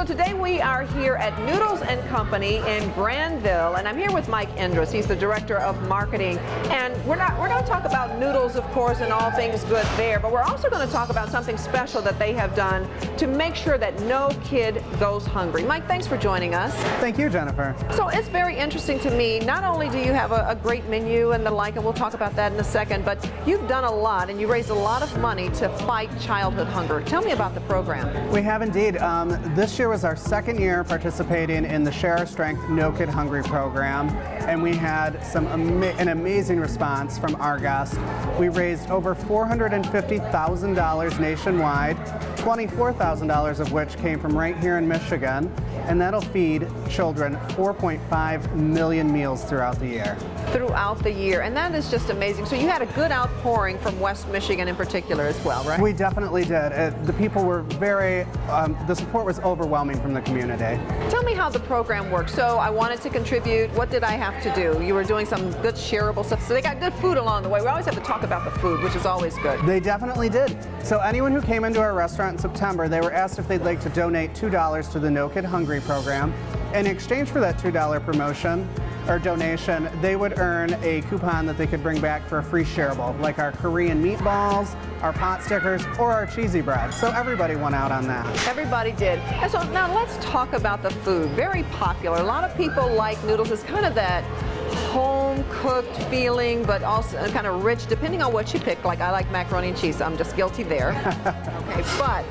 So today we are here at Noodles and Company in Granville, and I'm here with Mike Endres. He's the Director of Marketing, and we're going to talk about noodles, of course, and all things good there, but we're also going to talk about something special that they have done to make sure that no kid goes hungry. Mike, thanks for joining us. Thank you, Jennifer. So it's very interesting to me. Not only do you have a great menu and the like, and we'll talk about that in a second, but you've done a lot, and you raised a lot of money to fight childhood hunger. Tell me about the program. We have indeed. This year was our second year participating in the Share Our Strength No Kid Hungry program, and we had an amazing response from our guests. We raised over $450,000 nationwide, $24,000 of which came from right here in Michigan, and that'll feed children 4.5 million meals throughout the year. Throughout the year, and that is just amazing. So you had a good outpouring from West Michigan in particular as well, right? We definitely did. The people were the support was overwhelming from the community. Tell me how the program works. So I wanted to contribute. What did I have to do? You were doing some good shareable stuff. So they got good food along the way. We always have to talk about the food, which is always good. They definitely did. So anyone who came into our restaurant in September, they were asked if they'd like to donate $2 to the No Kid Hungry program. In exchange for that $2 promotion or donation, they would earn a coupon that they could bring back for a free shareable, like our Korean meatballs, our pot stickers, or our cheesy bread. So everybody won out on that. Everybody did. And so now let's talk about the food. Very popular. A lot of people like noodles. It's kind of that home-cooked feeling, but also kind of rich, depending on what you pick. Like, I like macaroni and cheese, so I'm just guilty there. Okay, but,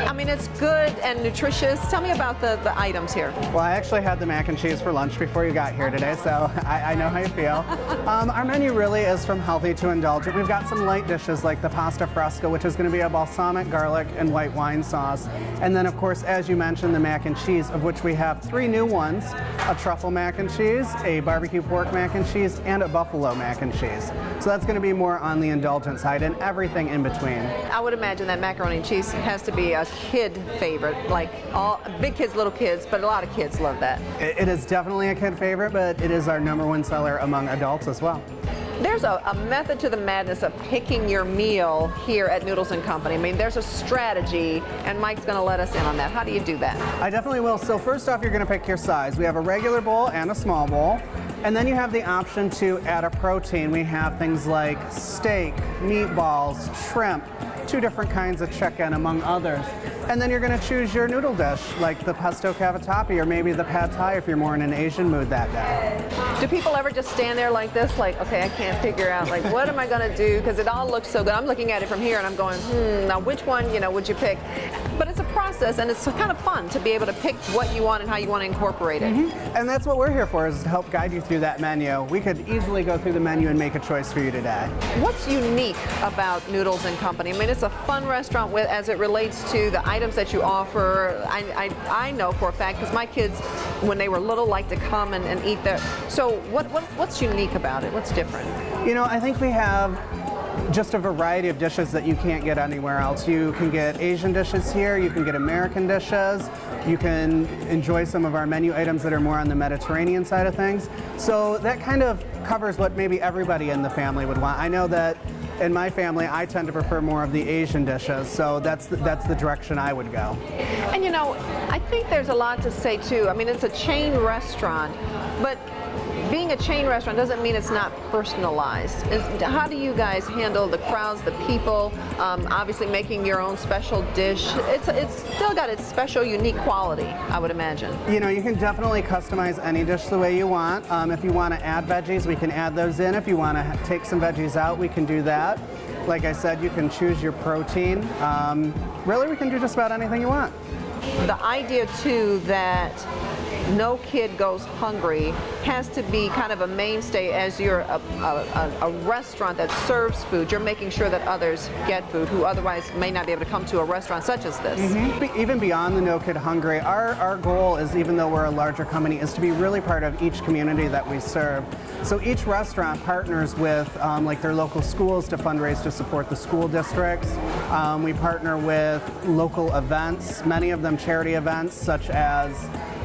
I mean, it's good and nutritious. Tell me about the items here. Well, I actually had the mac and cheese for lunch before you got here today, so I know how you feel. Our menu really is from healthy to indulgent. We've got some light dishes like the pasta fresca, which is going to be a balsamic garlic and white wine sauce. And then, of course, as you mentioned, the mac and cheese, of which we have 3 new ones: a truffle mac and cheese, a barbecue pork mac and cheese, and a buffalo mac and cheese. So that's going to be more on the indulgent side, and everything in between. I would imagine that macaroni and cheese has to be a kid favorite, like all big kids, little kids, but a lot of kids love that. It is definitely a kid favorite, but it is our #1 seller among adults as well. There's a method to the madness of picking your meal here at Noodles and Company. I mean, there's a strategy, and Mike's going to let us in on that. How do you do that? I definitely will. So first off, you're going to pick your size. We have a regular bowl and a small bowl. And then you have the option to add a protein. We have things like steak, meatballs, shrimp, 2 different kinds of chicken, among others. And then you're going to choose your noodle dish, like the pesto cavatappi or maybe the pad thai if you're more in an Asian mood that day. Do people ever just stand there like this, like, okay, I can't figure out, like, what am I going to do? Because it all looks so good. I'm looking at it from here and I'm going, now which one, would you pick? But it's a process, and it's kind of fun to be able to pick what you want and how you want to incorporate it. And that's what we're here for, is to help guide you through that menu. We could easily go through the menu and make a choice for you today. What's unique about Noodles and Company? I mean, it's a fun restaurant as it relates to the items that you offer. I know for a fact, because my kids, when they were little, like to come and eat there. So what's unique about it? What's different? I think we have just a variety of dishes that you can't get anywhere else. You can get Asian dishes here, you can get American dishes, you can enjoy some of our menu items that are more on the Mediterranean side of things. So that kind of covers what maybe everybody in the family would want. I know that in my family, I tend to prefer more of the Asian dishes, so that's the direction I would go. And I think there's a lot to say too. I mean, it's a chain restaurant, but being a chain restaurant doesn't mean it's not personalized. How do you guys handle the crowds, the people, obviously making your own special dish? It's still got its special, unique quality, I would imagine. You can definitely customize any dish the way you want. If you want to add veggies, we can add those in. If you want to take some veggies out, we can do that. Like I said, you can choose your protein. Really, we can do just about anything you want. The idea too that no kid goes hungry has to be kind of a mainstay as you're a restaurant that serves food. You're making sure that others get food who otherwise may not be able to come to a restaurant such as this. Even beyond the No Kid Hungry, our goal is, even though we're a larger company, is to be really part of each community that we serve. So each restaurant partners with like their local schools to fundraise to support the school districts. We partner with local events, many of them charity events, such as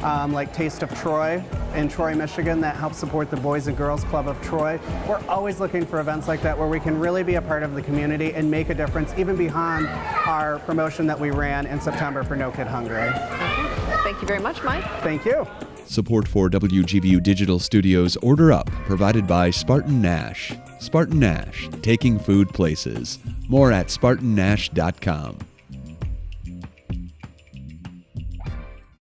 like Taste of Troy in Troy, Michigan, that helps support the Boys and Girls Club of Troy. We're always looking for events like that where we can really be a part of the community and make a difference, even beyond our promotion that we ran in September for No Kid Hungry. Okay. Thank you very much, Mike. Thank you. Support for WGVU Digital Studios Order Up, provided by SpartanNash. SpartanNash, taking food places. More at SpartanNash.com.